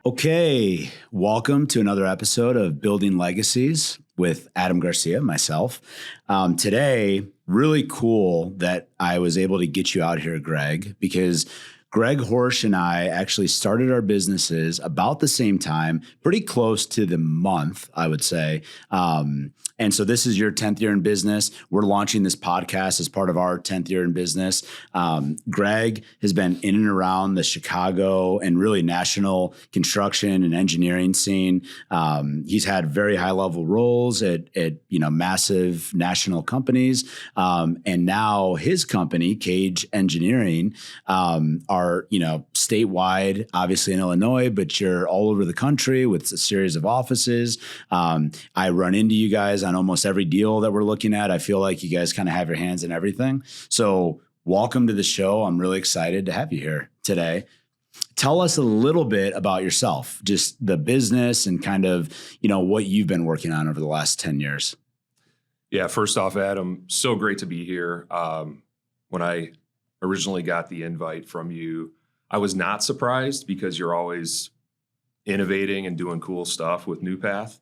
Okay, welcome to another episode of Building Legacies with Adam Garcia, myself. Today, really cool that I was able to get you out here, Greg, because Greg Horejs and I actually started our businesses about the same time, pretty close to the month, I would say. And so this is your 10th year in business. We're launching this podcast as part of our 10th year in business. Greg has been in and around the Chicago and really national construction and engineering scene. He's had very high level roles at massive national companies. And now his company, Cage Engineering, are statewide, obviously in Illinois, but you're all over the country with a series of offices. I run into you guys on almost every deal that we're looking at. I feel like you guys kind of have your hands in everything. So welcome to the show. I'm really excited to have you here today. Tell us a little bit about yourself, just the business and kind of, what you've been working on over the last 10 years. Yeah, first off, Adam, so great to be here. When I originally got the invite from you, I was not surprised because you're always innovating and doing cool stuff with NewPath.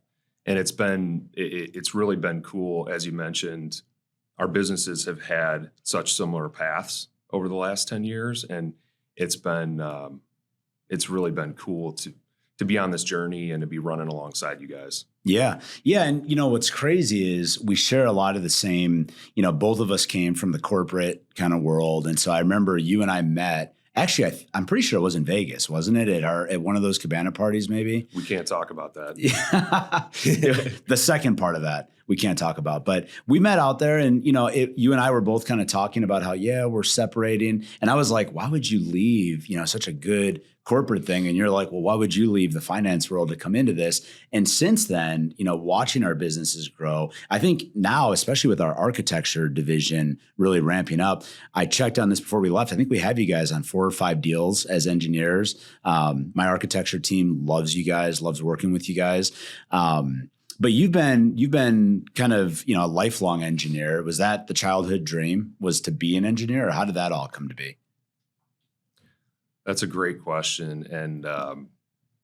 And it's really been cool. As you mentioned, our businesses have had such similar paths over the last 10 years. And it's really been cool to be on this journey and to be running alongside you guys. Yeah. Yeah. And what's crazy is we share a lot of the same, both of us came from the corporate kind of world. And so I remember you and I met. Actually, I'm pretty sure it was in Vegas, wasn't it? At one of those cabana parties, maybe. We can't talk about that. Yeah. The second part of that we can't talk about, but we met out there, and you and I were both kind of talking about how we're separating, and I was like, why would you leave such a good corporate thing? And you're like, well, why would you leave the finance world to come into this? And since then, watching our businesses grow, I think now, especially with our architecture division really ramping up, I checked on this before we left. I think we have you guys on 4 or 5 deals as engineers. My architecture team loves you guys, loves working with you guys. But you've been kind of, a lifelong engineer. Was that the childhood dream, was to be an engineer, or how did that all come to be? That's a great question. And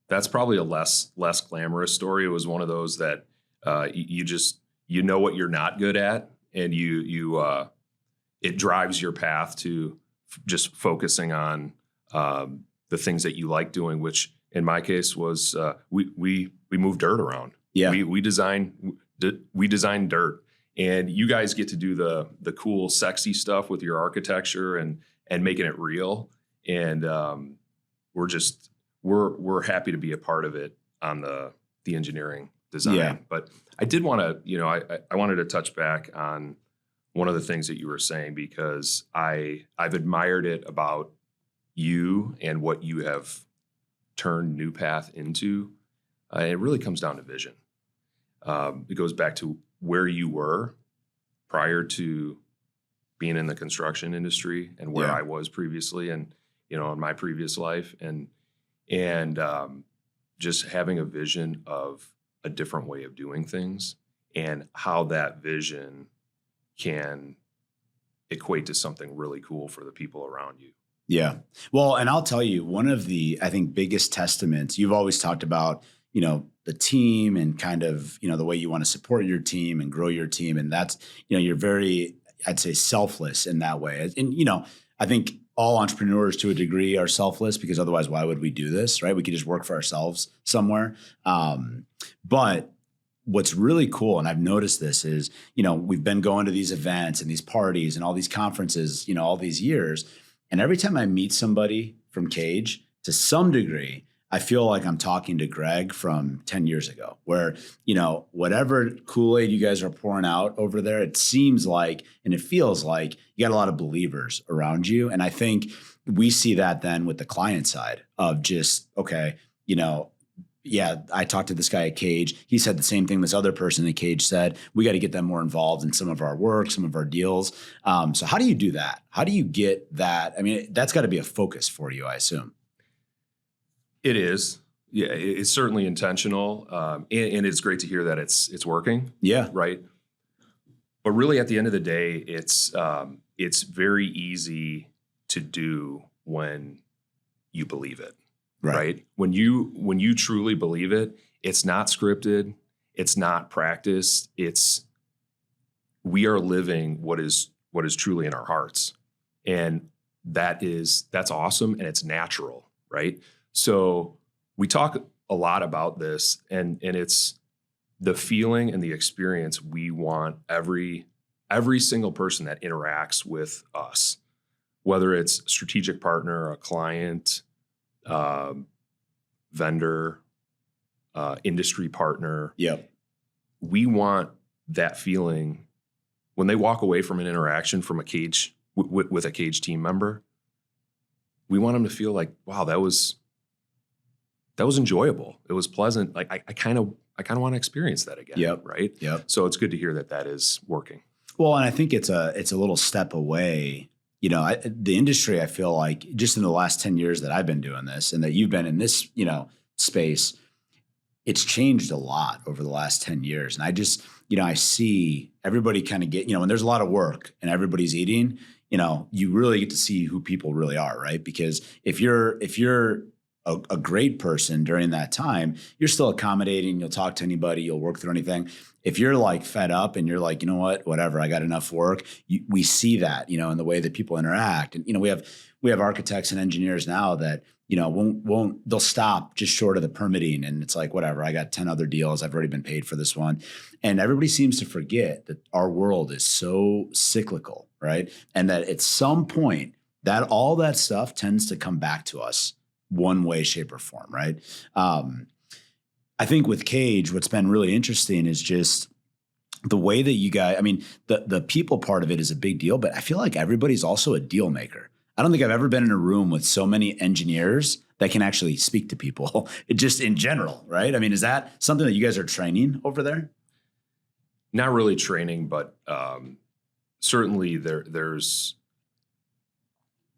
that's probably a less glamorous story. It was one of those that you know what you're not good at, and it drives your path to just focusing on the things that you like doing, which in my case was we move dirt around. Yeah, we design dirt, and you guys get to do the cool, sexy stuff with your architecture and making it real. And we're happy to be a part of it on the engineering design. Yeah. But I did want to, I wanted to touch back on one of the things that you were saying, because I've admired it about you and what you have turned NewPath into. It really comes down to vision. It goes back to where you were prior to being in the construction industry and where I was previously, and in my previous life, and just having a vision of a different way of doing things and how that vision can equate to something really cool for the people around you. Yeah. Well, and I'll tell you, one of the, I think, biggest testaments, you've always talked about, the team and kind of, the way you want to support your team and grow your team. And that's, you're very, I'd say, selfless in that way. And, I think all entrepreneurs to a degree are selfless, because otherwise, why would we do this, right? We could just work for ourselves somewhere. But what's really cool, and I've noticed this, is, we've been going to these events and these parties and all these conferences, all these years. And every time I meet somebody from Cage, to some degree, I feel like I'm talking to Greg from 10 years ago, where, whatever Kool-Aid you guys are pouring out over there, it seems like, and it feels like, you got a lot of believers around you. And I think we see that then with the client side of just, okay, I talked to this guy at Cage. He said the same thing this other person at Cage said. We got to get them more involved in some of our work, some of our deals. So how do you do that? How do you get that? I mean, that's got to be a focus for you, I assume. It is. Yeah, it's certainly intentional. And it's great to hear that it's working. Yeah. Right. But really, at the end of the day, it's very easy to do when you believe it. right? When you truly believe it, it's not scripted, it's not practiced, we are living what is truly in our hearts. And that's awesome, and it's natural, right? So we talk a lot about this, and it's the feeling and the experience we want every single person that interacts with us, whether it's strategic partner, a client, vendor, industry partner. Yep. We want that feeling when they walk away from an interaction from a Cage with a Cage team member. We want them to feel like, wow, that was enjoyable. It was pleasant. Like I kind of want to experience that again. Yep. Right. Yep. So it's good to hear that is working. Well, and I think it's a little step away. The industry, I feel like just in the last 10 years that I've been doing this and that you've been in this, space, it's changed a lot over the last 10 years. And I just, I see everybody kind of get, when there's a lot of work and everybody's eating, you really get to see who people really are, right? Because if you're a great person during that time, you're still accommodating, you'll talk to anybody, you'll work through anything. If you're like fed up and you're like, you know what, whatever, I got enough work, we see that, in the way that people interact. And, we have architects and engineers now that, they'll stop just short of the permitting. And it's like, whatever, I got 10 other deals. I've already been paid for this one. And everybody seems to forget that our world is so cyclical, right? And that at some point that all that stuff tends to come back to us one way, shape, or form, right? I think with Cage, what's been really interesting is just the way that you guys, the people part of it is a big deal, but I feel like everybody's also a deal maker. I don't think I've ever been in a room with so many engineers that can actually speak to people, just in general, right? Is that something that you guys are training over there? Not really training, but certainly there's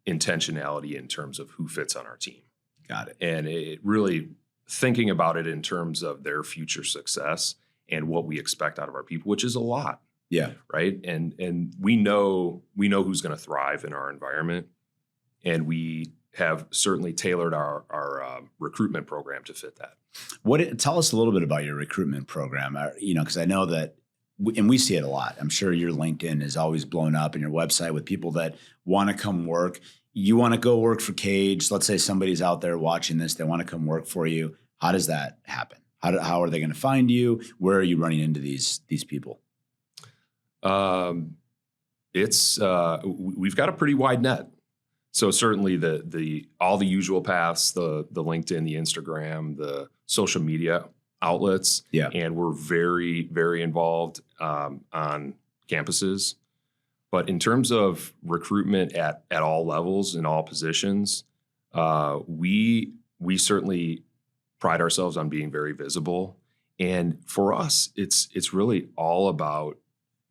intentionality in terms of who fits on our team. Got it. And it really thinking about it in terms of their future success and what we expect out of our people, which is a lot. Yeah. Right. And we know who's going to thrive in our environment. And we have certainly tailored our recruitment program to fit that. Tell us a little bit about your recruitment program, because I know that, and we see it a lot. I'm sure your LinkedIn is always blown up and your website with people that want to come work. You want to go work for Cage. Let's say somebody's out there watching this. They want to come work for you. How does that happen? How are they going to find you? Where are you running into these people? We've got a pretty wide net. So certainly all the usual paths, the LinkedIn, the Instagram, the social media outlets. Yeah. And we're very, very involved on campuses. But in terms of recruitment at all levels and all positions, we certainly pride ourselves on being very visible. And for us, it's really all about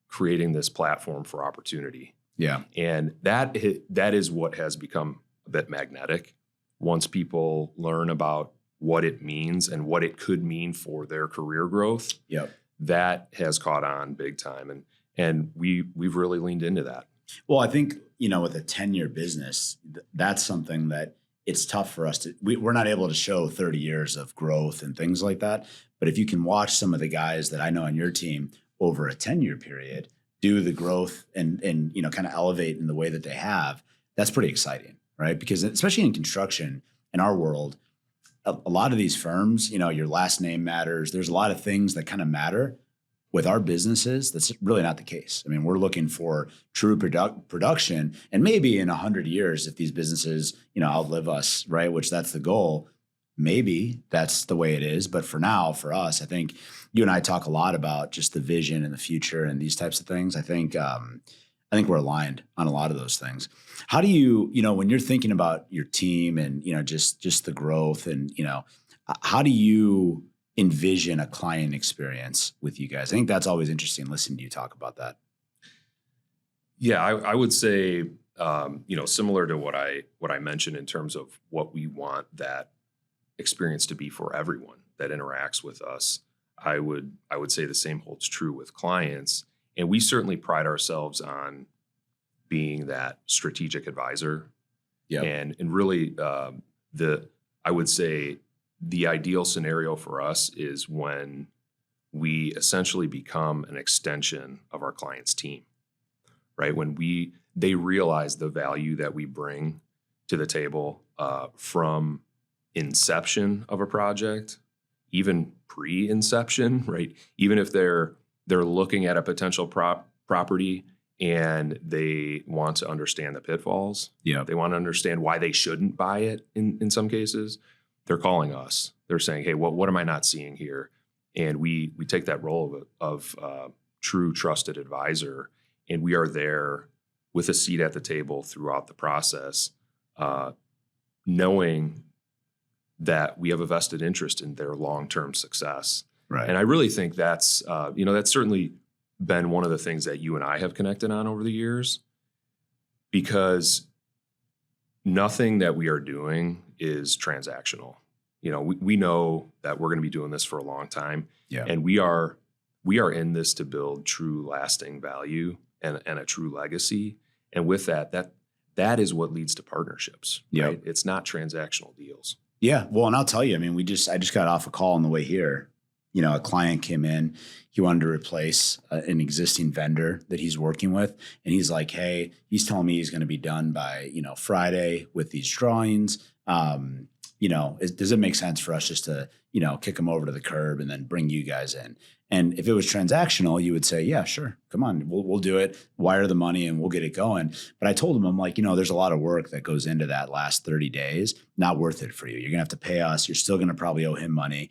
creating this platform for opportunity. Yeah. And that is what has become a bit magnetic. Once people learn about what it means and what it could mean for their career growth, yep, that has caught on big time. And we've really leaned into that. Well, I think, with a 10-year business, that's something that it's tough for us to, we're not able to show 30 years of growth and things like that. But if you can watch some of the guys that I know on your team over a 10-year period do the growth and kind of elevate in the way that they have, that's pretty exciting, right? Because especially in construction, in our world, a lot of these firms, your last name matters. There's a lot of things that kind of matter. With our businesses, that's really not the case. We're looking for true production, and maybe in 100 years, if these businesses, outlive us, right? Which that's the goal. Maybe that's the way it is. But for now, for us, I think you and I talk a lot about just the vision and the future and these types of things. I think we're aligned on a lot of those things. How do you, when you're thinking about your team and, just the growth and, how do you envision a client experience with you guys? I think that's always interesting listening to you talk about that. Yeah, I would say, similar to what I mentioned in terms of what we want that experience to be for everyone that interacts with us. I would say the same holds true with clients. And we certainly pride ourselves on being that strategic advisor. Yep. And really I would say the ideal scenario for us is when we essentially become an extension of our client's team, right? When they realize the value that we bring to the table from inception of a project, even pre-inception, right? Even if they're looking at a potential property and they want to understand the pitfalls. Yeah. They want to understand why they shouldn't buy it in some cases. They're calling us. They're saying, hey, what am I not seeing here? And we take that role of true trusted advisor, and we are there with a seat at the table throughout the process, knowing that we have a vested interest in their long-term success. Right. And I really think that's certainly been one of the things that you and I have connected on over the years, because nothing that we are doing is transactional. We know that we're going to be doing this for a long time, and we are in this to build true lasting value and a true legacy. And with that is what leads to partnerships, right? It's not transactional deals. Yeah. Well, and I'll tell you, I mean, I just got off a call on the way here. A client came in, he wanted to replace an existing vendor that he's working with. And he's like, hey, he's telling me he's going to be done by, Friday with these drawings. Does it make sense for us just to, kick them over to the curb and then bring you guys in? And if it was transactional, you would say, yeah, sure. Come on, we'll do it, wire the money and we'll get it going. But I told him, I'm like, there's a lot of work that goes into that last 30 days. Not worth it for you. You're going to have to pay us. You're still going to probably owe him money.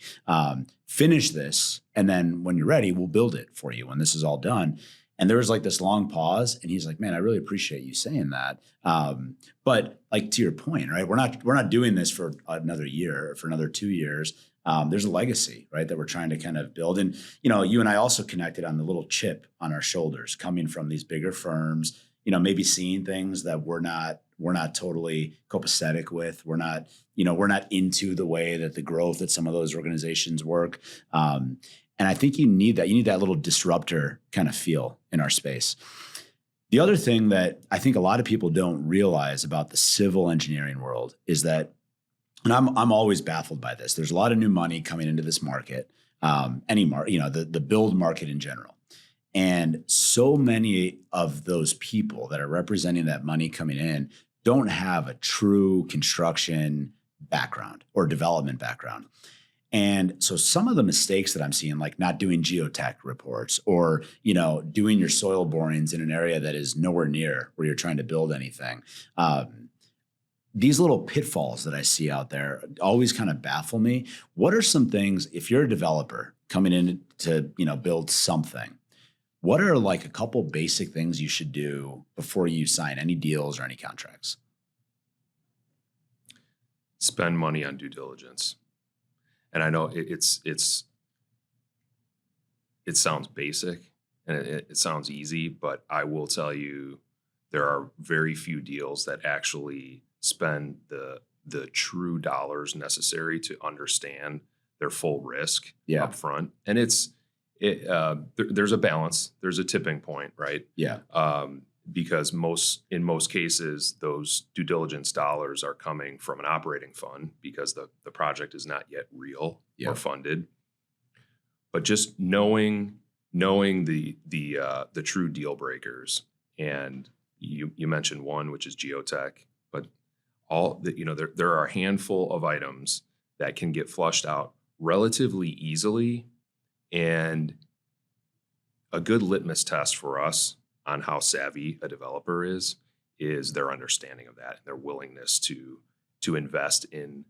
Finish this. And then when you're ready, we'll build it for you when this is all done. And there was like this long pause, and he's like, man, I really appreciate you saying that. But like, to your point, right? We're not doing this for another year or for another 2 years. There's a legacy, right, that we're trying to kind of build. And, you and I also connected on the little chip on our shoulders coming from these bigger firms, maybe seeing things that we're not totally copacetic with. We're not into the way that the growth that some of those organizations work. And I think you need that little disruptor kind of feel in our space. The other thing that I think a lot of people don't realize about the civil engineering world is that, and I'm always baffled by this, there's a lot of new money coming into this market, the build market in general. And so many of those people that are representing that money coming in don't have a true construction background or development background. And so some of the mistakes that I'm seeing, like not doing geotech reports or, doing your soil borings in an area that is nowhere near where you're trying to build anything. These little pitfalls that I see out there always kind of baffle me. What are some things, if you're a developer coming in to, build something, what are like a couple basic things you should do before you sign any deals or any contracts? Spend money on due diligence. And I know it sounds basic and it sounds easy, but I will tell you there are very few deals that actually spend the true dollars necessary to understand their full risk up front. And there's a balance. There's a tipping point, right? Yeah. Because in most cases, those due diligence dollars are coming from an operating fund because the project is not yet real or funded. But just knowing the true deal breakers, and you mentioned one, which is geotech, but there are a handful of items that can get flushed out relatively easily, and a good litmus test for us on how savvy a developer is their understanding of that and their willingness to invest in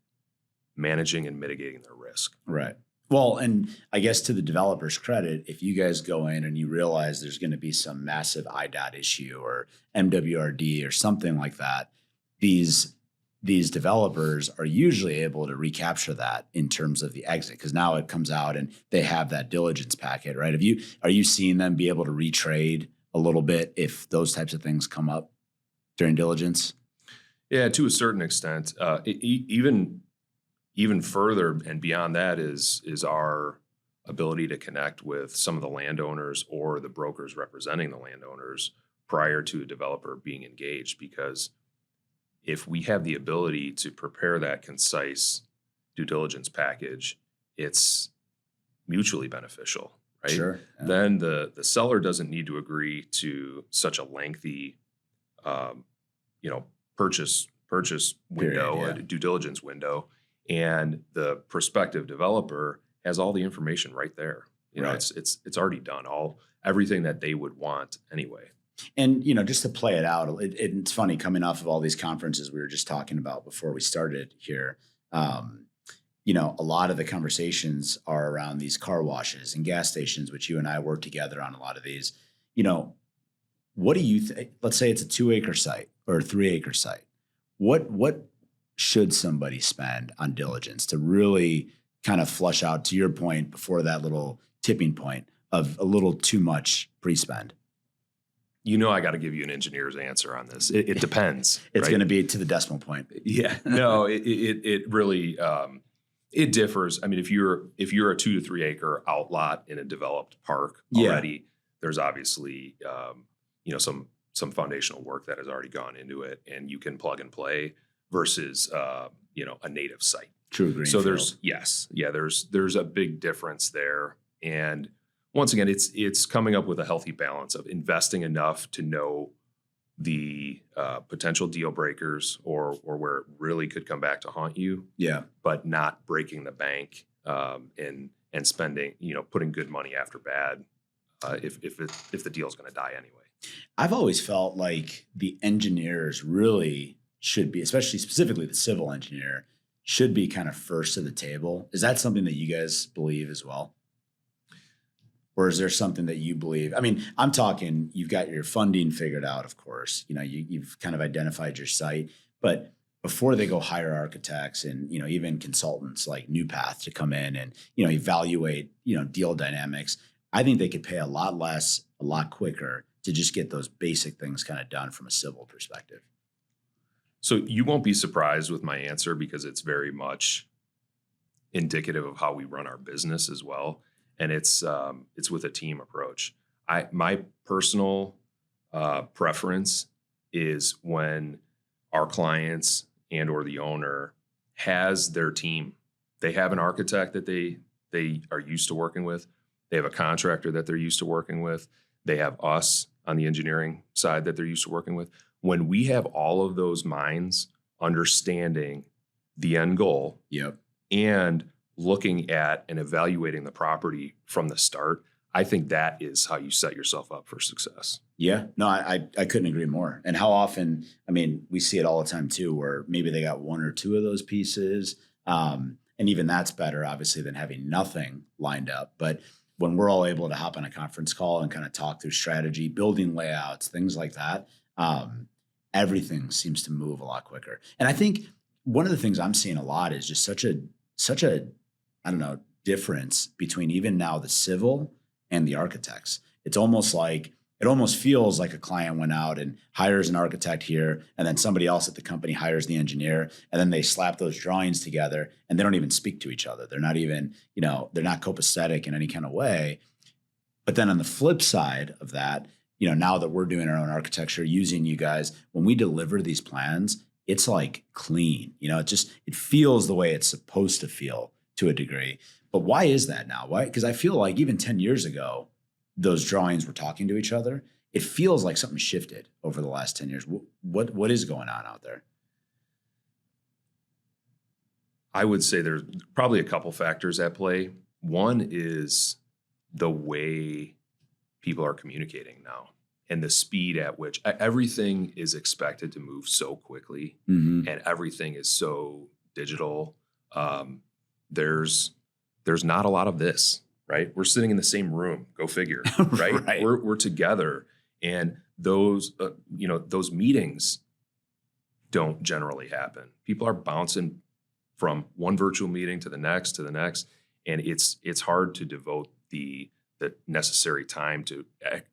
managing and mitigating their risk. Right. Well, and I guess to the developer's credit, if you guys go in and you realize there's going to be some massive IDOT issue or MWRD or something like that, these developers are usually able to recapture that in terms of the exit, because now it comes out and they have that diligence packet, right? Are you seeing them be able to retrade a little bit if those types of things come up during diligence? Yeah, to a certain extent. Even further and beyond that is our ability to connect with some of the landowners or the brokers representing the landowners prior to a developer being engaged. Because if we have the ability to prepare that concise due diligence package, it's mutually beneficial, right? Sure. Yeah. Then the seller doesn't need to agree to such a lengthy, purchase window, Period, a due diligence window, and the prospective developer has all the information right there. Right. It's already done, everything that they would want anyway. And, just to play it out, it's funny coming off of all these conferences we were just talking about before we started here. A lot of the conversations are around these car washes and gas stations, which you and I work together on a lot of these. What do you think? Let's say it's a 2-acre site or a 3-acre site. What should somebody spend on diligence to really kind of flush out, to your point before that little tipping point of a little too much pre-spend? I got to give you an engineer's answer on this. It depends. It's right? going to be to the decimal point. Yeah. No, it really it differs. I mean, if you're a 2 to 3 acre outlot in a developed park already, there's obviously some foundational work that has already gone into it, and you can plug and play versus a native site. True greenfield. So there's a big difference there, and once again, it's coming up with a healthy balance of investing enough to know the potential deal breakers or where it really could come back to haunt you. Yeah. But not breaking the bank and spending, putting good money after bad if the deal's going to die anyway. I've always felt like the engineers really should be, especially specifically the civil engineer, should be kind of first to the table. Is that something that you guys believe as well? Or is there something that you believe? I mean, I'm talking, you've got your funding figured out, of course. You've kind of identified your site. But before they go hire architects and, even consultants like NewPath to come in and, evaluate, deal dynamics, I think they could pay a lot less, a lot quicker to just get those basic things kind of done from a civil perspective. So you won't be surprised with my answer because it's very much indicative of how we run our business as well. And it's with a team approach. My personal preference is when our clients and or the owner has their team. They have an architect that they are used to working with. They have a contractor that they're used to working with. They have us on the engineering side that they're used to working with. When we have all of those minds understanding the end goal, yep, and looking at and evaluating the property from the start, I think that is how you set yourself up for success. Yeah, no, I couldn't agree more. And how often, I mean, we see it all the time too, where maybe they got 1 or 2 of those pieces. And even that's better, obviously, than having nothing lined up. But when we're all able to hop on a conference call and kind of talk through strategy, building layouts, things like that, everything seems to move a lot quicker. And I think one of the things I'm seeing a lot is just such a I don't know, difference between even now the civil and the architects. It almost feels like a client went out and hires an architect here, and then somebody else at the company hires the engineer, and then they slap those drawings together and they don't even speak to each other. They're not even, they're not copacetic in any kind of way. But then on the flip side of that, now that we're doing our own architecture using you guys, when we deliver these plans, it's like clean. It feels the way it's supposed to feel to a degree. But why is that now? Why? Because I feel like even 10 years ago, those drawings were talking to each other. It feels like something shifted over the last 10 years. What is going on out there? I would say there's probably a couple factors at play. One is the way people are communicating now and the speed at which everything is expected to move so quickly, and everything is so digital. There's not a lot of this, right? We're sitting in the same room. Go figure, right? Right. We're together, and those those meetings don't generally happen. People are bouncing from one virtual meeting to the next, and it's hard to devote the necessary time to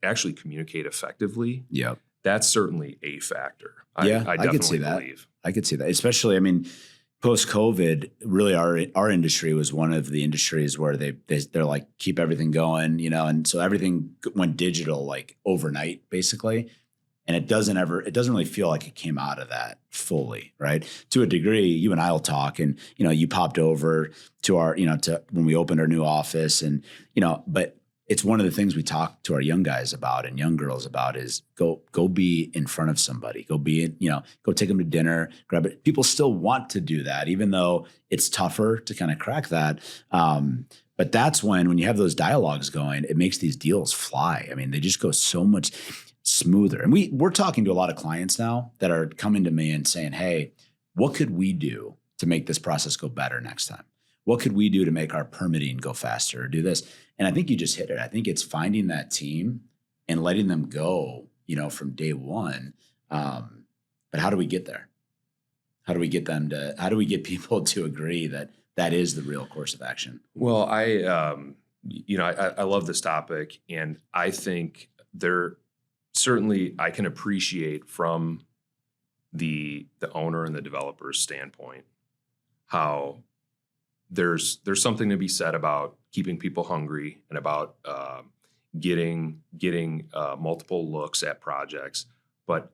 actually communicate effectively. Yeah, that's certainly a factor. I definitely could see that. believe. I could see that, especially. I mean, post-COVID, really, our industry was one of the industries where they're like, keep everything going, and so everything went digital like overnight, basically. And it doesn't really feel like it came out of that fully, right? To a degree, you and I will talk, and, you popped over to our, to when we opened our new office, and, but it's one of the things we talk to our young guys about and young girls about is go be in front of somebody, go take them to dinner, grab it. People still want to do that, even though it's tougher to kind of crack that. But that's when you have those dialogues going, it makes these deals fly. I mean, they just go so much smoother. And we're talking to a lot of clients now that are coming to me and saying, hey, what could we do to make this process go better next time? What could we do to make our permitting go faster or do this? And I think you just hit it. I think it's finding that team and letting them go, from day one. But how do we get there? How do we get people to agree that that is the real course of action? Well, I love this topic, and I think certainly I can appreciate from the owner and the developer's standpoint how there's something to be said about keeping people hungry and about getting multiple looks at projects. But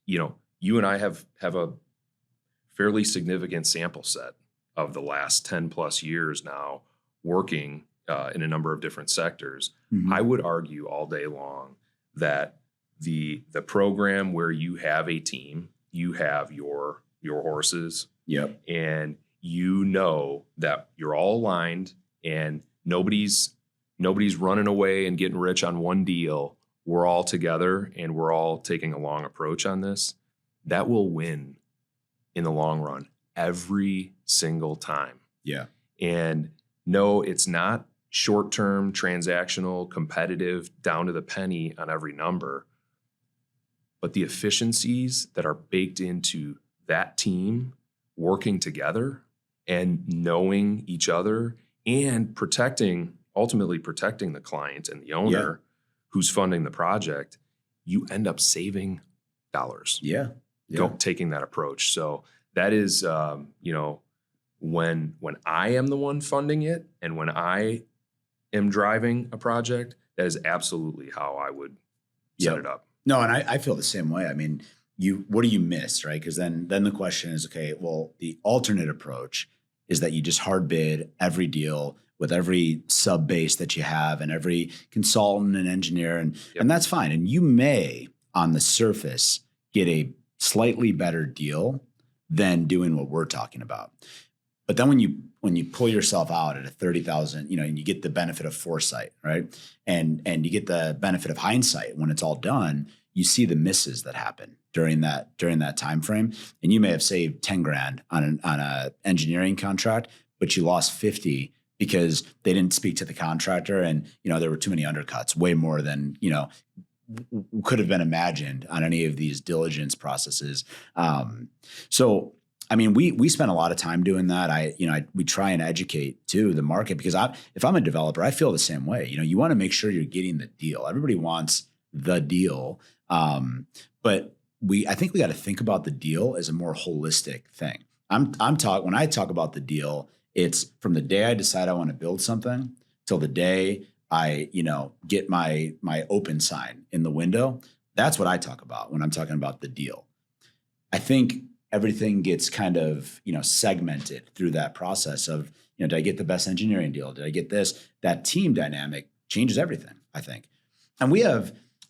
you and I have a fairly significant sample set of the last 10 plus years now working in a number of different sectors. Mm-hmm. I would argue all day long that the program where you have a team, you have your horses, yep, and that you're all aligned and nobody's running away and getting rich on one deal. We're all together and we're all taking a long approach on this. That will win in the long run every single time. Yeah. And no, it's not short-term, transactional, competitive, down to the penny on every number. But the efficiencies that are baked into that team working together and knowing each other and ultimately protecting the client and the owner who's funding the project, you end up saving dollars. Yeah. Taking that approach. So that is, when I am the one funding it and when I am driving a project, that is absolutely how I would set it up. No, and I feel the same way. I mean, what do you miss, right? Because then the question is, okay, well, the alternate approach is that you just hard bid every deal with every sub base that you have and every consultant and engineer, and that's fine. And you may, on the surface, get a slightly better deal than doing what we're talking about. But then when you pull yourself out at a 30,000, and you get the benefit of foresight, right? And you get the benefit of hindsight when it's all done, you see the misses that happen during that time frame. And you may have saved 10 grand on a engineering contract, but you lost 50 because they didn't speak to the contractor and, there were too many undercuts, way more than, could have been imagined on any of these diligence processes. So, I mean, we spend a lot of time doing that. We try and educate too the market, because if I'm a developer, I feel the same way. You want to make sure you're getting the deal. Everybody wants the deal. But I think we got to think about the deal as a more holistic thing. When I talk about the deal, it's from the day I decide I want to build something till the day I, get my open sign in the window. That's what I talk about when I'm talking about the deal. I think everything gets kind of, segmented through that process of, did I get the best engineering deal? Did I get this? That team dynamic changes everything, I think. And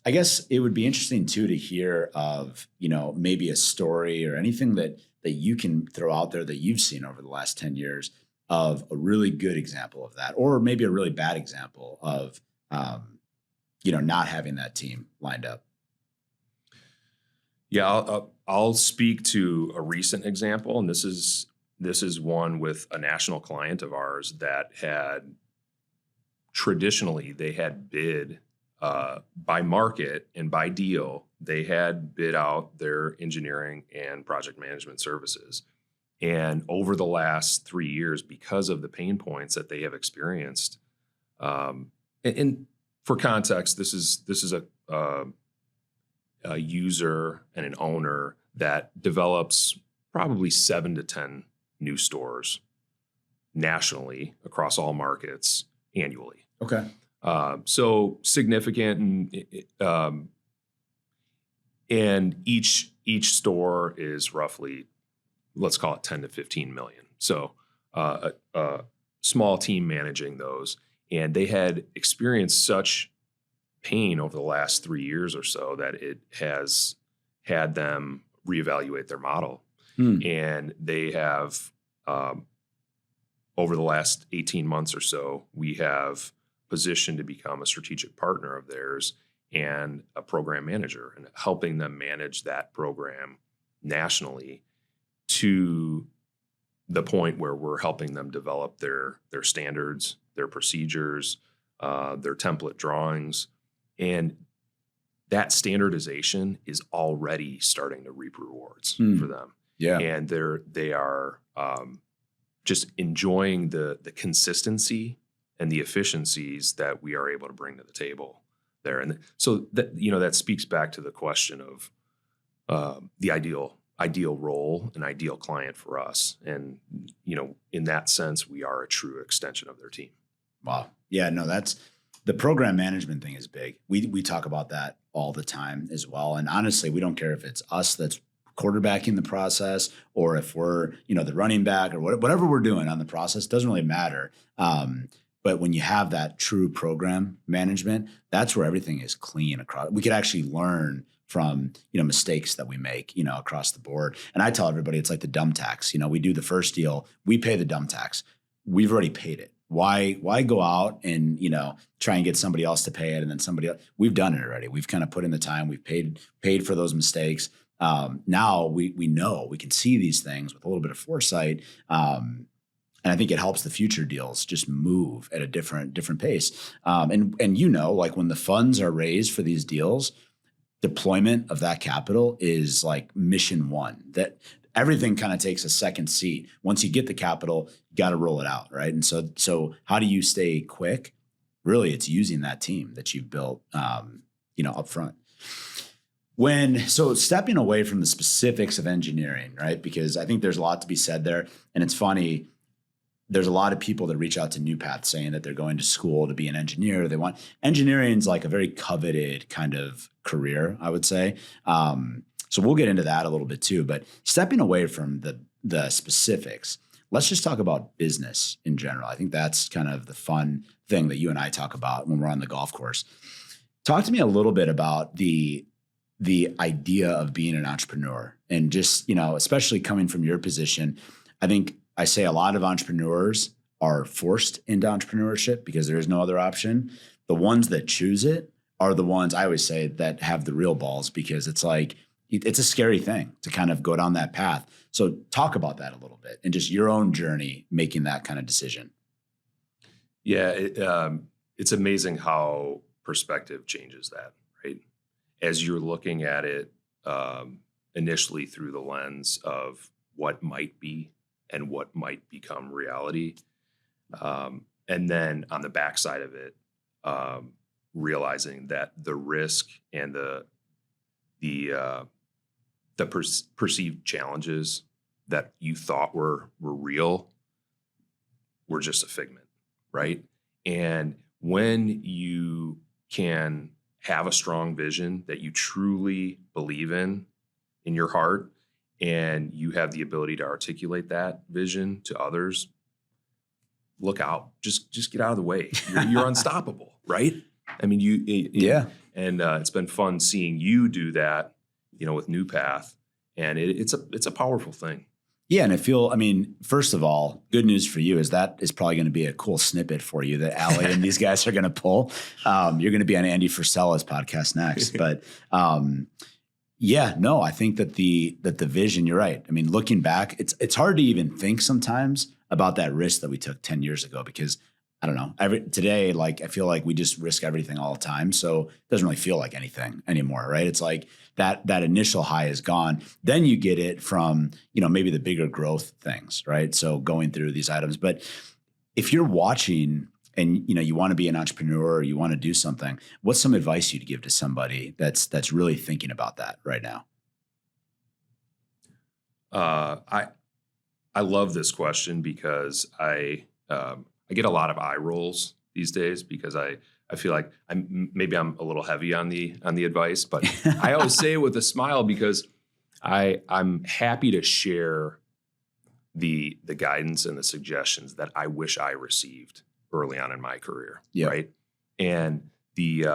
I guess it would be interesting too to hear of, maybe a story or anything that you can throw out there that you've seen over the last 10 years of a really good example of that, or maybe a really bad example of, not having that team lined up. Yeah, I'll speak to a recent example, and this is one with a national client of ours that had traditionally they had bid by market and by deal. They had bid out their engineering and project management services. And over the last 3 years, because of the pain points that they have experienced, and for context, this is a user and an owner that develops probably 7 to 10 new stores nationally across all markets annually. Okay. So significant, and And each store is roughly, let's call it 10 to 15 million. So a small team managing those. And they had experienced such pain over the last 3 years or so that it has had them reevaluate their model. And they have, over the last 18 months or so, we have positioned to become a strategic partner of theirs and a program manager, and helping them manage that program nationally to the point where we're helping them develop their standards, their procedures, their template drawings. And that standardization is already starting to reap rewards for them. Yeah. And they are just enjoying the consistency and the efficiencies that we are able to bring to the table there. And so that speaks back to the question of the ideal role and ideal client for us. And, in that sense, we are a true extension of their team. Wow. Yeah, no, that's the program management thing is big. We talk about that all the time as well. And honestly, we don't care if it's us that's quarterbacking the process or if we're, the running back or whatever we're doing on the process, doesn't really matter. But when you have that true program management, that's where everything is clean across. We could actually learn from, mistakes that we make, across the board. And I tell everybody, it's like the dumb tax. We do the first deal, we pay the dumb tax. We've already paid it. Why go out and, try and get somebody else to pay it and then somebody else? We've done it already. We've kind of put in the time. We've paid for those mistakes. Now we know, we can see these things with a little bit of foresight. And I think it helps the future deals just move at a different pace. And like when the funds are raised for these deals, deployment of that capital is like mission one. That everything kind of takes a second seat. Once you get the capital, you got to roll it out, right? And so how do you stay quick? Really, it's using that team that you've built, up front. So stepping away from the specifics of engineering, right? Because I think there's a lot to be said there. And it's funny, there's a lot of people that reach out to New Path saying that they're going to school to be an engineer. They want engineering's like a very coveted kind of career, I would say. So we'll get into that a little bit too. But stepping away from the specifics, let's just talk about business in general. I think that's kind of the fun thing that you and I talk about when we're on the golf course. Talk to me a little bit about the idea of being an entrepreneur and just, especially coming from your position. I think I say a lot of entrepreneurs are forced into entrepreneurship because there is no other option. The ones that choose it are the ones, I always say, that have the real balls, because it's like, it's a scary thing to kind of go down that path. So talk about that a little bit and just your own journey making that kind of decision. Yeah, it's amazing how perspective changes that, right? As you're looking at it initially through the lens of what might be and what might become reality. And then on the backside of it, realizing that the risk and the perceived challenges that you thought were real were just a figment, right? And when you can have a strong vision that you truly believe in your heart, and you have the ability to articulate that vision to others, look out. Just get out of the way. You're unstoppable, right? I mean, yeah. And it's been fun seeing you do that, with New Path, and it's a powerful thing. Yeah, and first of all, good news for you is that is probably going to be a cool snippet for you that Allie and these guys are going to pull. You're going to be on Andy Frisella's podcast next, but. Yeah, no, I think that the vision, you're right. I mean, looking back, it's hard to even think sometimes about that risk that we took 10 years ago, because I don't know, today, like, I feel like we just risk everything all the time. So it doesn't really feel like anything anymore, right? It's like that initial high is gone. Then you get it from, maybe the bigger growth things, right? So going through these items. But if you're watching and you want to be an entrepreneur or you want to do something, what's some advice you'd give to somebody that's really thinking about that right now? I love this question because I get a lot of eye rolls these days, because I I feel like maybe I'm a little heavy on the advice, but I always say it with a smile because I'm happy to share the guidance and the suggestions that I wish I received early on in my career. Yeah. Right. And the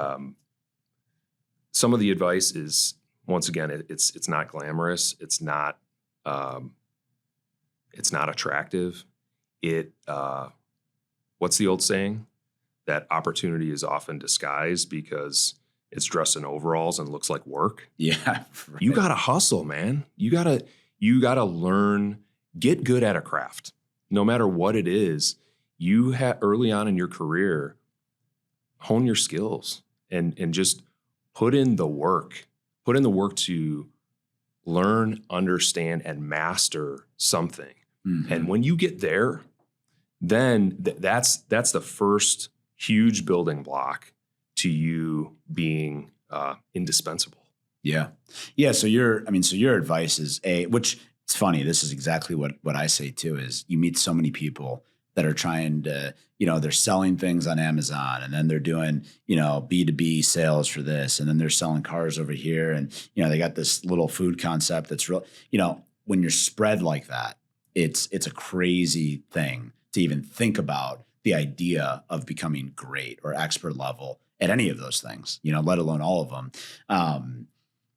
some of the advice is, once again, it's not glamorous. It's not attractive. What's the old saying? That opportunity is often disguised because it's dressed in overalls and looks like work. Yeah. Right. You gotta hustle, man. You gotta learn, get good at a craft. No matter what it is, you have early on in your career, hone your skills and just put in the work. Put in the work to learn, understand, and master something. Mm-hmm. And when you get there, then that's the first huge building block to you being indispensable. Yeah. Yeah. So your advice is which it's funny. This is exactly what I say too, is you meet so many people that are trying to, they're selling things on Amazon, and then they're doing, B2B sales for this. And then they're selling cars over here. And, they got this little food concept that's real, when you're spread like that, it's a crazy thing to even think about the idea of becoming great or expert level at any of those things, let alone all of them.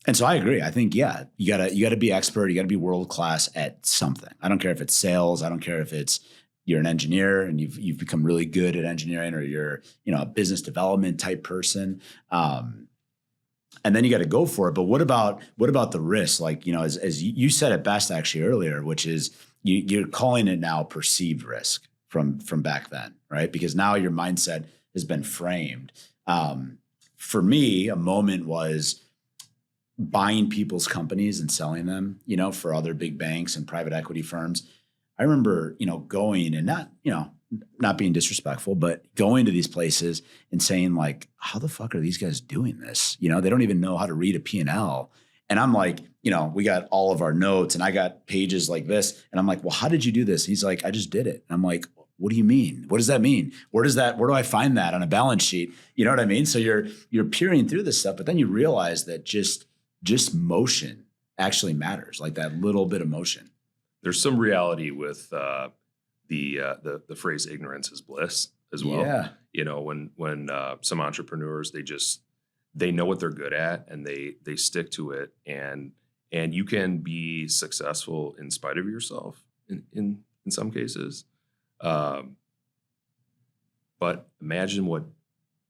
And so I agree. I think, you gotta be expert. You gotta be world-class at something. I don't care if it's sales. I don't care if you're an engineer and you've become really good at engineering, or you're, a business development type person. And then you got to go for it. But what about the risk? Like, as you said it best actually earlier, which is you're calling it now perceived risk from back then, right? Because now your mindset has been framed. For me, a moment was buying people's companies and selling them, for other big banks and private equity firms. I remember, going and not being disrespectful, but going to these places and saying, like, how the fuck are these guys doing this? They don't even know how to read a P&L. And I'm like, we got all of our notes and I got pages like this. And I'm like, well, how did you do this? And he's like, I just did it. And I'm like, what do you mean? What does that mean? Where do I find that on a balance sheet? You know what I mean? So you're peering through this stuff, but then you realize that just motion actually matters, like that little bit of motion. There's some reality with the phrase ignorance is bliss as well. Yeah. When some entrepreneurs, they know what they're good at and they stick to it, and you can be successful in spite of yourself in some cases. But imagine what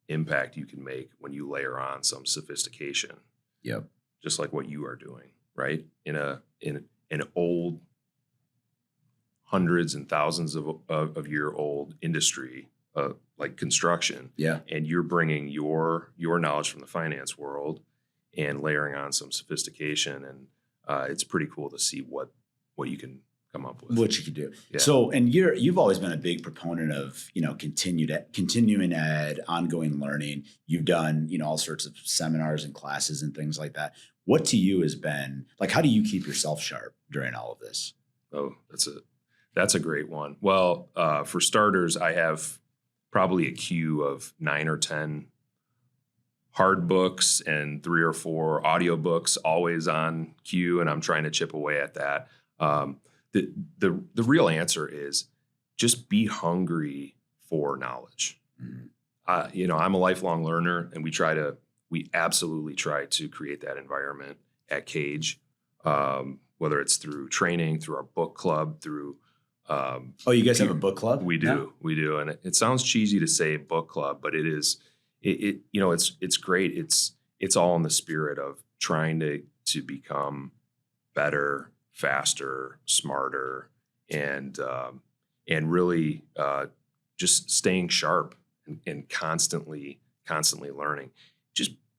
impact you can make when you layer on some sophistication. Yep. Just like what you are doing, right? In an old, hundreds and thousands of year old industry, like construction. Yeah. And you're bringing your knowledge from the finance world and layering on some sophistication, and it's pretty cool to see what you can come up with. What you can do. Yeah. So, and you've always been a big proponent of, continuing ed, ongoing learning. You've done, all sorts of seminars and classes and things like that. What to you has been like, how do you keep yourself sharp during all of this? Oh, that's a great one. Well, for starters, I have probably a queue of 9 or 10 hard books and 3 or 4 audiobooks always on queue, and I'm trying to chip away at that. The real answer is just be hungry for knowledge. Mm-hmm. I'm a lifelong learner, and we absolutely try to create that environment at Cage, whether it's through training, through our book club, through. You guys have a book club? We do. Yeah. We do. And it sounds cheesy to say book club, but it is, it's great. It's all in the spirit of trying to become better, faster, smarter, and really just staying sharp and constantly learning,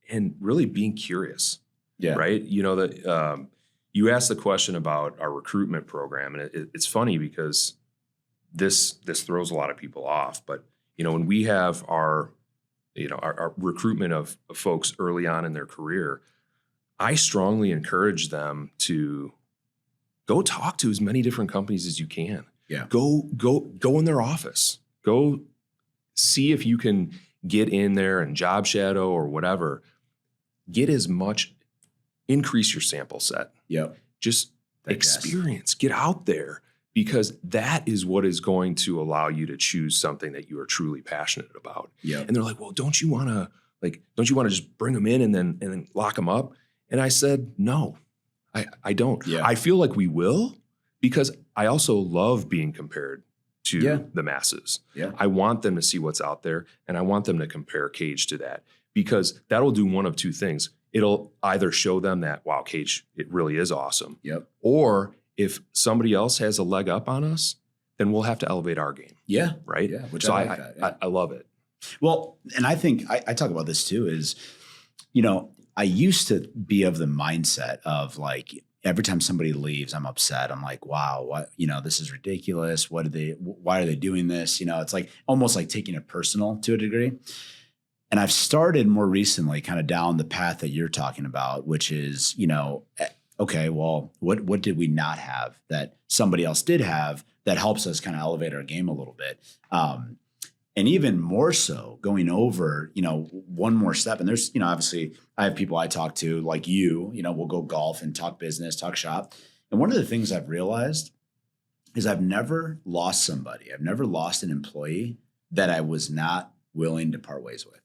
and really being curious. Yeah. Right. You asked the question about our recruitment program, and it's funny because this throws a lot of people off. But when we have our recruitment of folks early on in their career, I strongly encourage them to go talk to as many different companies as you can. Yeah. Go in their office. Go see if you can get in there and job shadow or whatever, increase your sample set. Yep. Just experience, get out there, because that is what is going to allow you to choose something that you are truly passionate about. Yep. And they're like, well, don't you want to just bring them in and then lock them up? And I said, no, I don't. Yeah. I feel like we will, because I also love being compared to the masses. Yeah. I want them to see what's out there, and I want them to compare Cage to that, because that'll do one of two things. It'll either show them that, wow, Cage, it really is awesome. Yep. Or if somebody else has a leg up on us, then we'll have to elevate our game. Yeah. Right. Yeah. Which so I like that. Yeah. I love it. Well, and I think I talk about this too is, I used to be of the mindset of like, every time somebody leaves, I'm upset. I'm like, wow, what, this is ridiculous. Why are they doing this? It's like almost like taking it personal to a degree. And I've started more recently kind of down the path that you're talking about, which is, okay, well, what did we not have that somebody else did have that helps us kind of elevate our game a little bit? And even more so going over, one more step. And there's, obviously I have people I talk to like we'll go golf and talk business, talk shop. And one of the things I've realized is I've never lost somebody. I've never lost an employee that I was not willing to part ways with.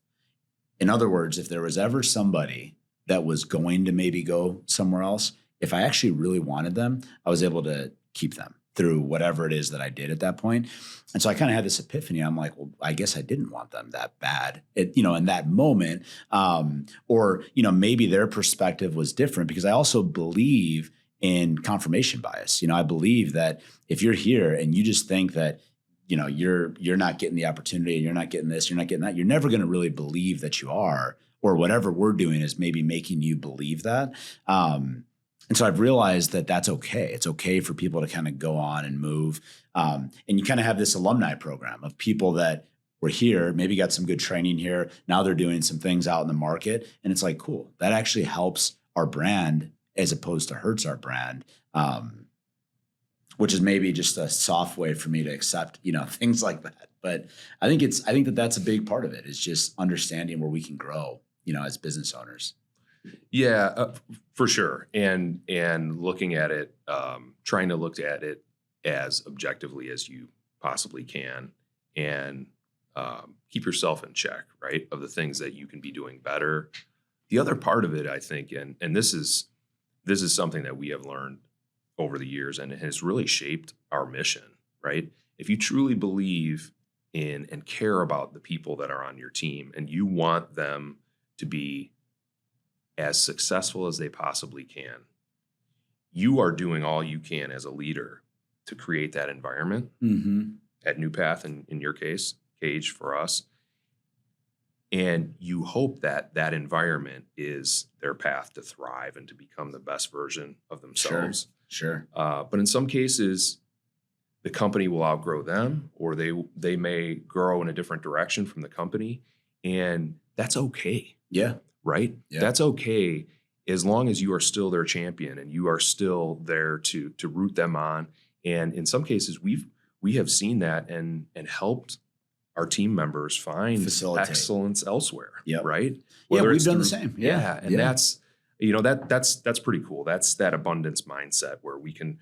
In other words, if there was ever somebody that was going to maybe go somewhere else, if I actually really wanted them, I was able to keep them through whatever it is that I did at that point. And so I kind of had this epiphany. I'm like, well, I guess I didn't want them that bad, in that moment. Or maybe their perspective was different, because I also believe in confirmation bias. I believe that if you're here and you just think that, you're not getting the opportunity, you're not getting this, you're not getting that, you're never going to really believe that you are, or whatever we're doing is maybe making you believe that. And so I've realized that that's okay. It's okay for people to kind of go on and move. And you kind of have this alumni program of people that were here, maybe got some good training here. Now they're doing some things out in the market. And it's like, cool, that actually helps our brand as opposed to hurts our brand. Which is maybe just a soft way for me to accept, things like that. But I think that that's a big part of it, is just understanding where we can grow, as business owners. Yeah, for sure. And looking at it, trying to look at it as objectively as you possibly can, and keep yourself in check, right? Of the things that you can be doing better. The other part of it, I think, and this is something that we have learned over the years, and it has really shaped our mission, right? If you truly believe in and care about the people that are on your team, and you want them to be as successful as they possibly can, you are doing all you can as a leader to create that environment at New Path, and in your case, Cage for us. And you hope that that environment is their path to thrive and to become the best version of themselves. Sure. But in some cases, the company will outgrow them, or they may grow in a different direction from the company. And that's okay. Yeah. Right? Yeah. That's okay, as long as you are still their champion and you are still there to root them on. And in some cases, we have seen that and helped our team members find excellence elsewhere. Yep. Right? Whether we've done the same. Yeah. And that's pretty cool. That's that abundance mindset where we can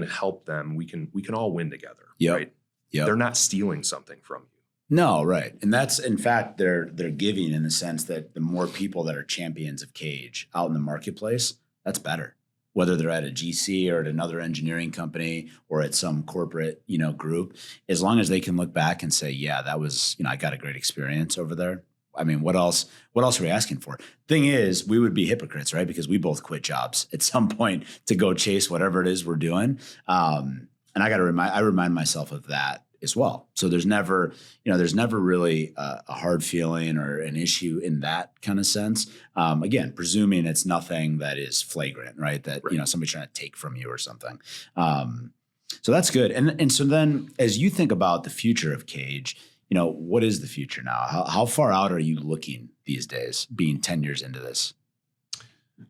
help them. We can all win together. Yep. Right? Yep. They're not stealing something from you. No, right. And that's, in fact, they're giving, in the sense that the more people that are champions of Cage out in the marketplace, that's better. Whether they're at a GC or at another engineering company or at some corporate, group, as long as they can look back and say, yeah, that was, I got a great experience over there. I mean, what else are we asking for? Thing is, we would be hypocrites, right? Because we both quit jobs at some point to go chase whatever it is we're doing. And I remind myself of that as well. So there's never really a hard feeling or an issue in that kind of sense. Again, presuming it's nothing that is flagrant, right? That, right. Somebody's trying to take from you or something. So that's good. And so then as you think about the future of Cage, what is the future now? How far out are you looking these days, being 10 years into this?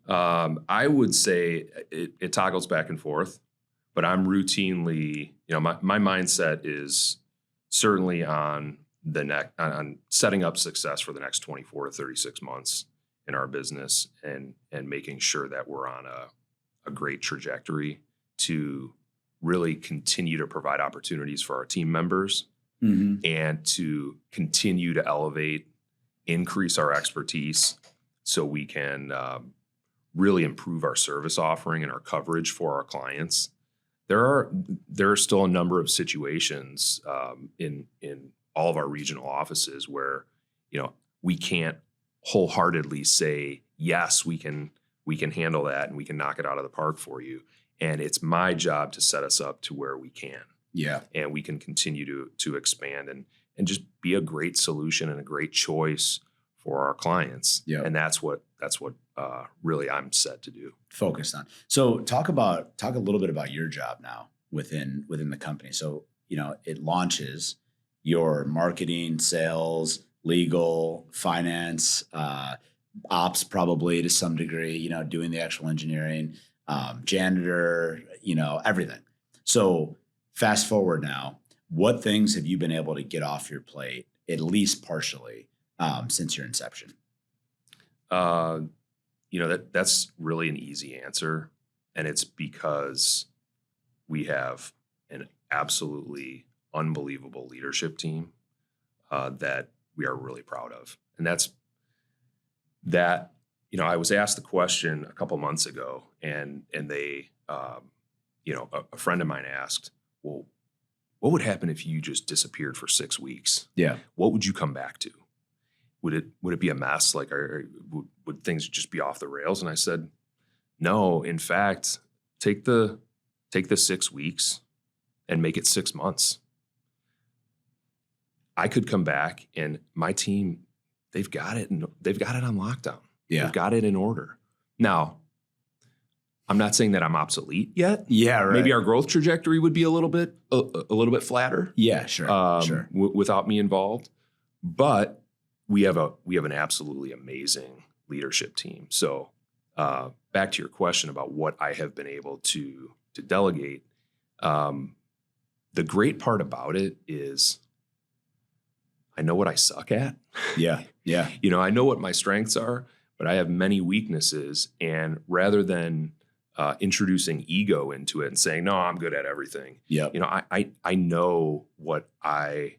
I would say it toggles back and forth, but I'm routinely, my mindset is certainly on on setting up success for the next 24 to 36 months in our business, and making sure that we're on a great trajectory to really continue to provide opportunities for our team members, and to continue to elevate, increase our expertise so we can really improve our service offering and our coverage for our clients. There are still a number of situations in all of our regional offices where, we can't wholeheartedly say, yes, we can handle that and we can knock it out of the park for you. And it's my job to set us up to where we can. Yeah. And we can continue to expand and just be a great solution and a great choice for our clients. Yeah. And that's what really I'm set to do. Focused on. So talk a little bit about your job now within the company. So, it launches your marketing, sales, legal, finance, ops, probably to some degree, doing the actual engineering, janitor, everything. So fast forward now, what things have you been able to get off your plate, at least partially, since your inception? That's really an easy answer. And it's because we have an absolutely unbelievable leadership team that we are really proud of. And that's that, I was asked the question a couple months ago, and they, a friend of mine asked, well, what would happen if you just disappeared for 6 weeks? Yeah. What would you come back to? Would it be a mess? Like, would things just be off the rails? And I said, no, in fact, take the 6 weeks and make it 6 months. I could come back and my team, they've got it on lockdown. Yeah. They've got it in order. Now, I'm not saying that I'm obsolete yet. Yeah, right. Maybe our growth trajectory would be a little bit flatter. Yeah, sure. Sure. Without me involved. But we have an absolutely amazing leadership team. So back to your question about what I have been able to delegate. The great part about it is I know what I suck at. Yeah. Yeah. I know what my strengths are, but I have many weaknesses. And rather than introducing ego into it and saying, no, I'm good at everything. Yeah. I know what I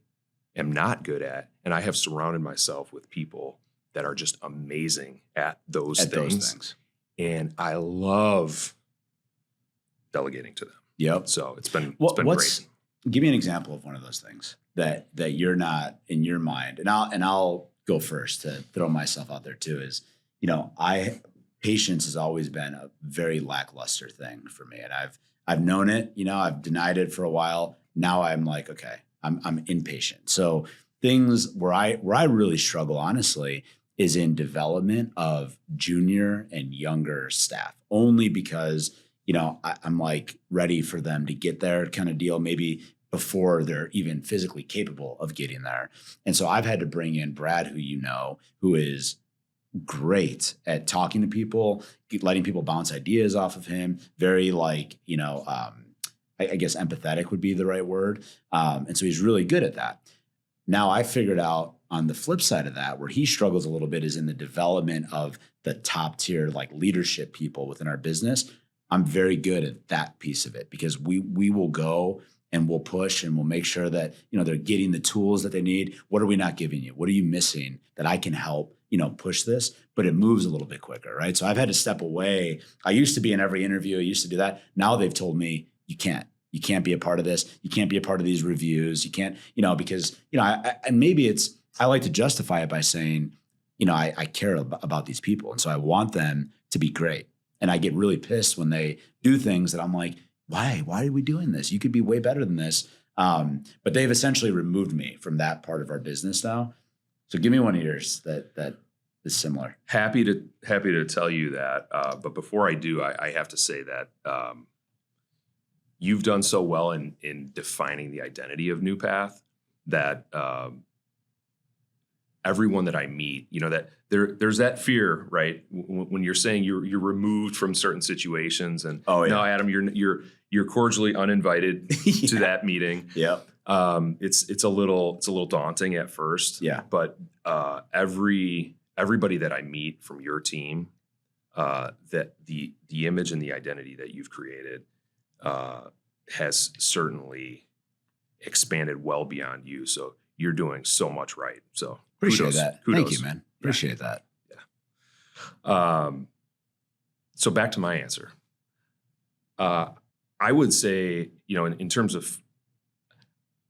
am not good at. And I have surrounded myself with people that are just amazing at those things. And I love delegating to them. Yep. So it's been great. Give me an example of one of those things that you're not in your mind. And I'll go first to throw myself out there too is, patience has always been a very lackluster thing for me. And I've known it, I've denied it for a while. Now I'm like, okay, I'm impatient. So things where I really struggle, honestly, is in development of junior and younger staff, only because, I'm like ready for them to get there kind of deal, maybe before they're even physically capable of getting there. And so I've had to bring in Brad, who is great at talking to people, letting people bounce ideas off of him. Very I guess empathetic would be the right word. And so he's really good at that. Now I figured out on the flip side of that, where he struggles a little bit is in the development of the top tier, leadership people within our business. I'm very good at that piece of it because we will go and we'll push and we'll make sure that, they're getting the tools that they need. What are we not giving you? What are you missing that I can help, push this? But it moves a little bit quicker, right? So I've had to step away. I used to be in every interview. I used to do that. Now they've told me, you can't be a part of this. You can't be a part of these reviews. You can't, because, and maybe I like to justify it by saying, I care about these people. And so I want them to be great. And I get really pissed when they do things that I'm like, why are we doing this? You could be way better than this. But they've essentially removed me from that part of our business now. So give me one of yours that is similar. Happy to tell you that. But before I do, I have to say that you've done so well in defining the identity of New Path that everyone that I meet, that there's that fear, right? When you're saying you're removed from certain situations, and no, Adam, you're cordially uninvited to that meeting. Yeah. It's a little daunting at first. Yeah. But everybody that I meet from your team, that the image and the identity that you've created has certainly expanded well beyond you. So you're doing so much right. So Appreciate that. Kudos. Thank you, man. Appreciate that. Yeah. So back to my answer. I would say, in terms of,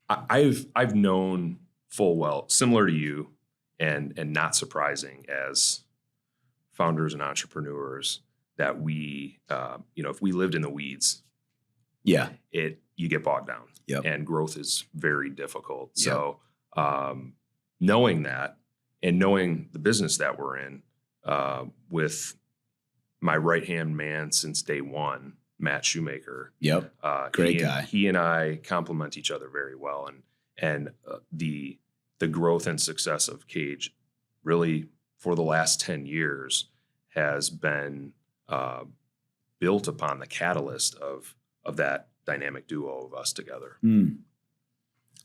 I've known full well, similar to you, and not surprising as founders and entrepreneurs, that we, if we lived in the weeds, Yeah. you get bogged down. Yep. And growth is very difficult. Yep. So knowing that and knowing the business that we're in, with my right-hand man since day one, Matt Shoemaker. Yep. Great guy. He and I complement each other very well. And the growth and success of Cage really for the last 10 years has been built upon the catalyst of that dynamic duo of us together.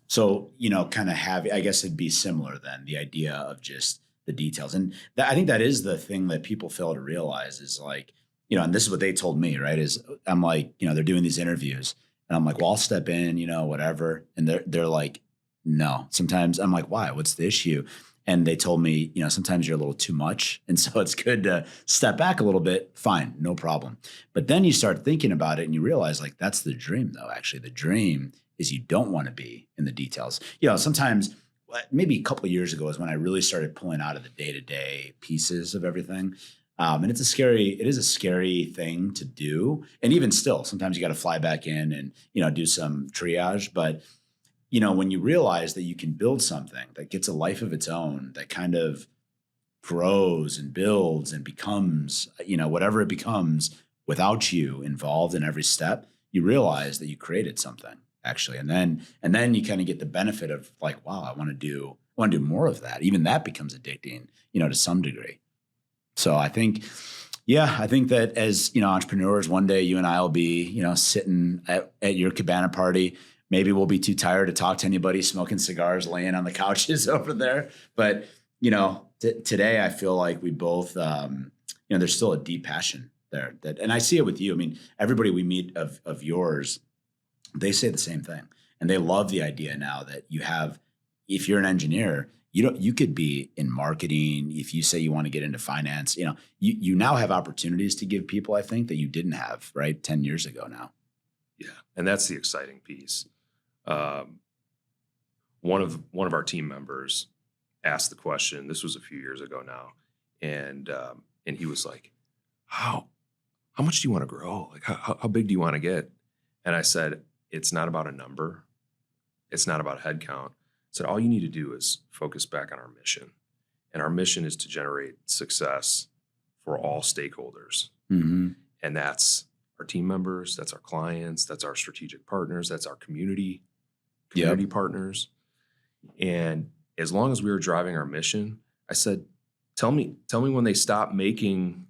So, kind of I guess it'd be similar then, the idea of just the details. And I think that is the thing that people fail to realize is like, and this is what they told me, right? Is I'm like, they're doing these interviews and I'm like, well, I'll step in, whatever. And they're like, no. Sometimes I'm like, why? What's the issue? And they told me, sometimes you're a little too much. And so it's good to step back a little bit. Fine, no problem. But then you start thinking about it and you realize like, that's the dream though. Actually, the dream is you don't want to be in the details. Sometimes maybe a couple of years ago is when I really started pulling out of the day-to-day pieces of everything. And it is a scary thing to do. And even still, sometimes you got to fly back in and, do some triage. But, when you realize that you can build something that gets a life of its own, that kind of grows and builds and becomes, whatever it becomes without you involved in every step, you realize that you created something actually. And then you kind of get the benefit of like, wow, I want to do more of that. Even that becomes addicting, to some degree. So I think that as, entrepreneurs, one day you and I will be, sitting at your cabana party. Maybe we'll be too tired to talk to anybody, smoking cigars, laying on the couches over there. But, today I feel like we both, there's still a deep passion there and I see it with you. I mean, everybody we meet of yours, they say the same thing. And they love the idea now that you have, if you're an engineer, you could be in marketing. If you say you want to get into finance, you now have opportunities to give people, I think, that you didn't have, right? 10 years ago now. Yeah. And that's the exciting piece. One of our team members asked the question, this was a few years ago now. And he was like, how much do you want to grow? Like, how big do you want to get? And I said, it's not about a number. It's not about head count. I said, all you need to do is focus back on our mission. And our mission is to generate success for all stakeholders. Mm-hmm. And that's our team members, that's our clients, that's our strategic partners, that's our community partners. And as long as we were driving our mission, I said, tell me when they stop making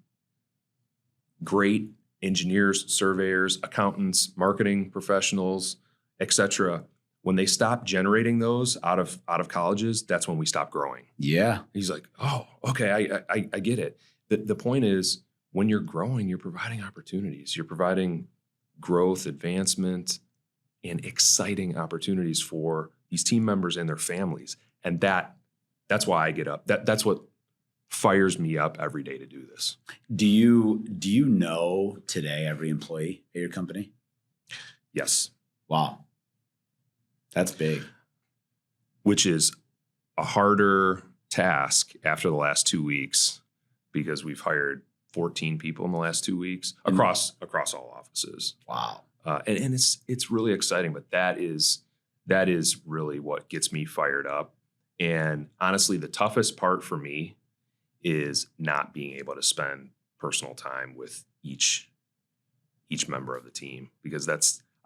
great engineers, surveyors, accountants, marketing professionals, etc. When they stop generating those out of colleges, that's when we stop growing. Yeah. He's like, oh, okay, I get it. The point is, when you're growing, you're providing opportunities. You're providing growth, advancement, and exciting opportunities for these team members and their families. And that's why I get up. That's what fires me up every day to do this. Do you know today every employee at your company? Yes. Wow. That's big. Which is a harder task after the last 2 weeks, because we've hired 14 people in the last 2 weeks across all offices. Wow. And it's really exciting, but that is really what gets me fired up. And honestly, the toughest part for me is not being able to spend personal time with each member of the team, because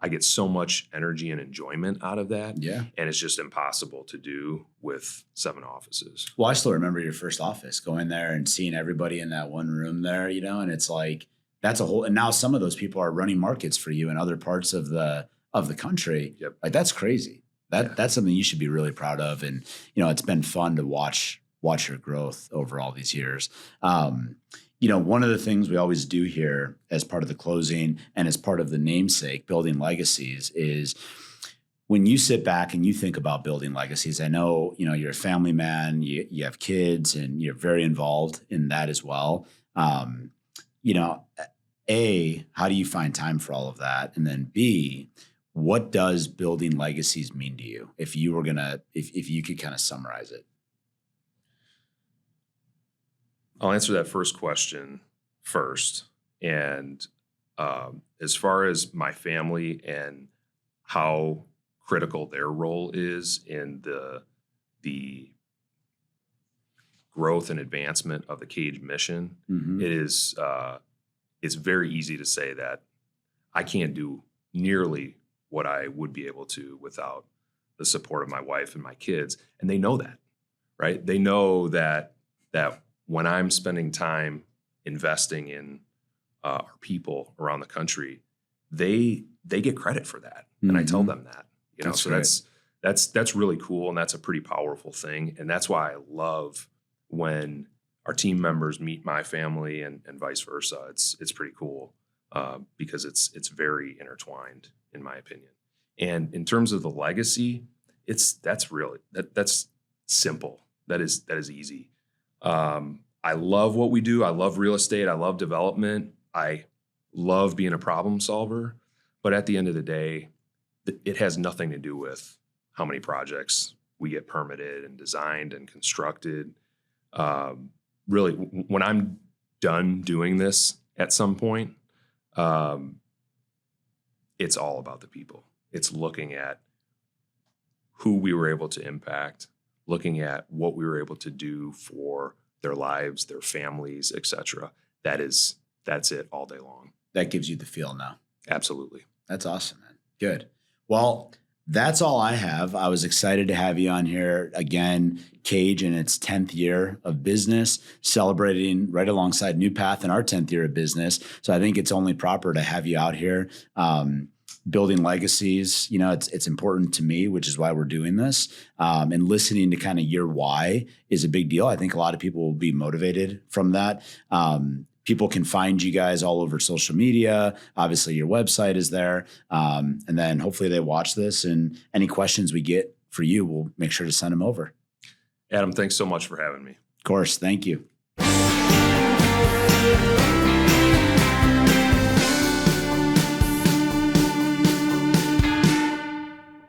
I get so much energy and enjoyment out of that. Yeah. And it's just impossible to do with 7 offices. Well, I still remember your first office, going there and seeing everybody in that one room there, and it's like, that's a whole, and now some of those people are running markets for you in other parts of the country. Yep. Like, that's crazy. That's something you should be really proud of. And, it's been fun to watch your growth over all these years. One of the things we always do here as part of the closing and as part of the namesake, Building Legacies, is when you sit back and you think about building legacies. I know, you're a family man, you have kids, and you're very involved in that as well. A, how do you find time for all of that? And then B, what does building legacies mean to you? If you were if you could kind of summarize it. I'll answer that first question first. And as far as my family and how critical their role is in the growth and advancement of the Cage mission, it's very easy to say that I can't do nearly what I would be able to without the support of my wife and my kids. And they know that, right? They know that when I'm spending time investing in our people around the country, they get credit for that. And I tell them that, That's so great. that's really cool. And that's a pretty powerful thing. And that's why I love when our team members meet my family and vice versa. It's pretty cool because it's very intertwined, in my opinion. And in terms of the legacy, that's simple. That is easy. I love what we do. I love real estate. I love development. I love being a problem solver. But at the end of the day, it has nothing to do with how many projects we get permitted and designed and constructed. Really, when I'm done doing this at some point, it's all about the people. It's looking at who we were able to impact, looking at what we were able to do for their lives, their families, etc. That's it all day long. That gives you the feel now. Absolutely. That's awesome, man. Good. Well, that's all I have. I was excited to have you on here again. Cage in its 10th year of business, celebrating right alongside New Path in our 10th year of business. So I think it's only proper to have you out here. Building legacies, it's important to me, which is why we're doing this. And listening to kind of your why is a big deal. I think a lot of people will be motivated from that. People can find you guys all over social media. Obviously, your website is there. And then hopefully they watch this, and any questions we get for you, we'll make sure to send them over. Adam, thanks so much for having me. Of course. Thank you.